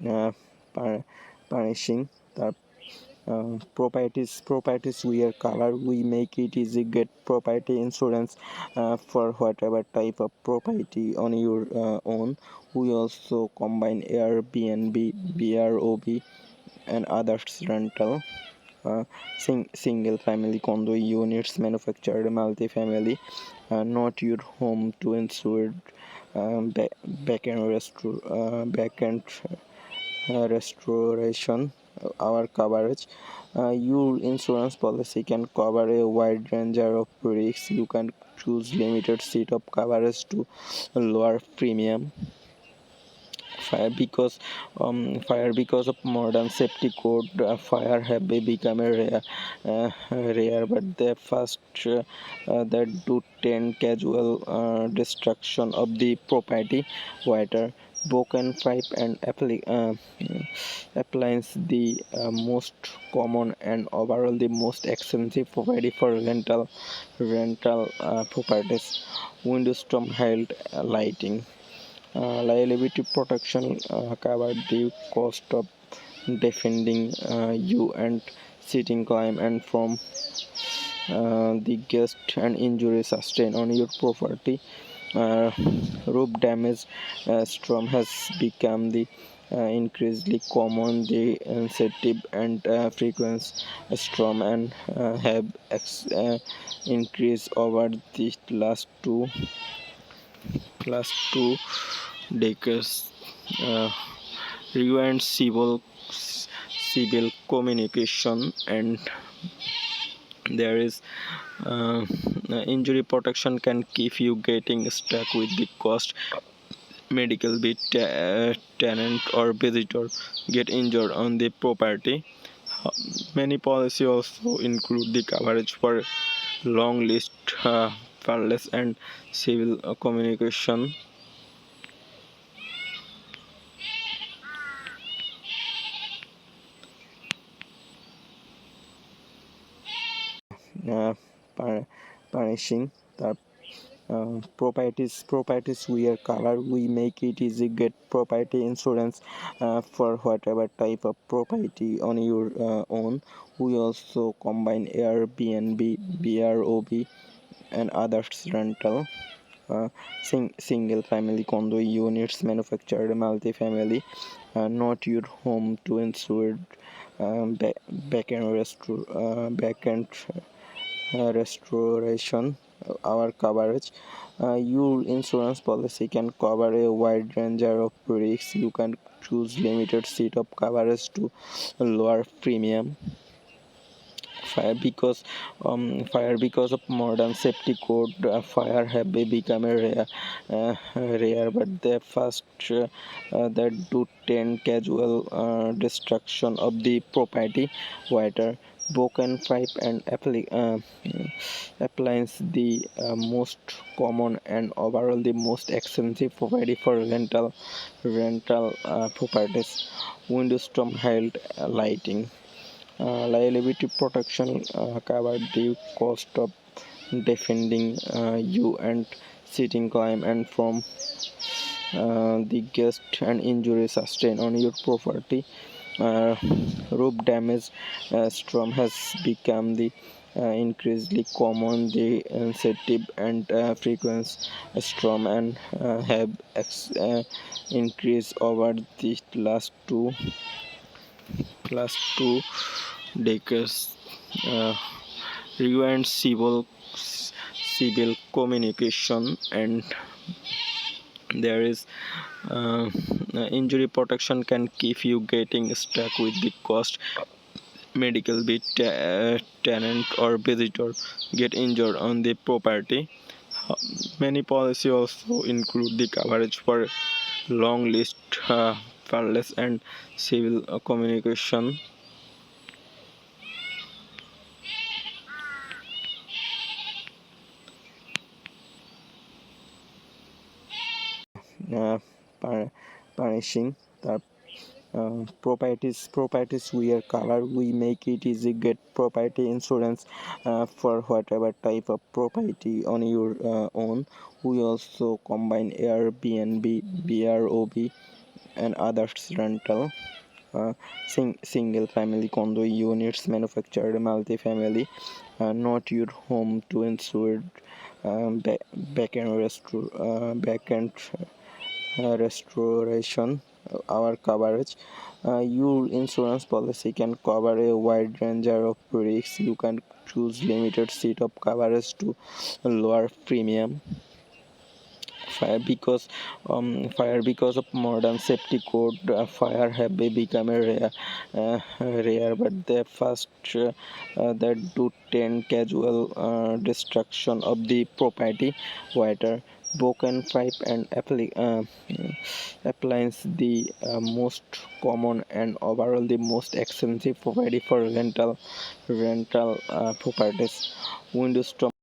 uh, pur- punishing the properties we are cover. We make it easy get property insurance for whatever type of property on your own. We also combine Airbnb, BROB, and others rental, single family condo units, manufactured multifamily, not your home to ensure back-end restoration. Our coverage, your insurance policy can cover a wide range of risks. You can choose limited set of coverage to lower premium. Fire because of modern safety code, fire have become a rare, but the first that do 10 casual destruction of the property. Water, broken pipe and appliance, the most common and overall the most expensive property for rental properties. Window storm, health, lighting. Liability protection covered the cost of defending you and sitting climb and from the guest and injury sustained on your property. Uh, Roof damage, storm has become the increasingly common. The sensitive and frequent storm and have increased over the last two decades. Uh, Rewind civil communication, and there is injury protection can keep you getting stuck with the cost. Medical be tenant or visitor get injured on the property. Many policies also include the coverage for long list, wireless and civil communication. uh, Punishing the properties we are cover. We make it easy get property insurance for whatever type of property on your own. We also combine Airbnb, BROB, and others rental, single family condo units, manufactured multifamily, not your home to ensure back-end restoration. Our coverage, your insurance policy can cover a wide range of risks. You can choose limited set of coverage to lower premium. Fire because of modern safety code, fire have become a rare, but the first that do 10 casual destruction of the property. Water, broken pipe and appliance, the most common and overall the most expensive property for rental properties. Window storm, health, lighting. Liability protection covered the cost of defending you and sitting climb and from the guest and injury sustained on your property. uh, Roof damage, storm has become the increasingly common. The sensitive and frequent storm and have increased over the last two decades. uh, Rewind civil communication, and there is injury protection can keep you getting stuck with the cost. Medical be tenant or visitor get injured on the property. Many policies also include the coverage for long list, wireless and civil communication. uh, Punishing the properties we are cover. We make it easy get property insurance for whatever type of property on your own. We also combine Airbnb, BROB, and others rental. Single family condo units manufactured multifamily, not your home to ensure back-end restoration. Our coverage, your insurance policy can cover a wide range of risks. You can choose limited seat of coverage to lower premium. Fire because of modern safety code, fire have become a rare, but they first that do tend casual destruction of the property. Water, broken pipe and appliance, the most common and overall the most expensive property for rental properties. Window storm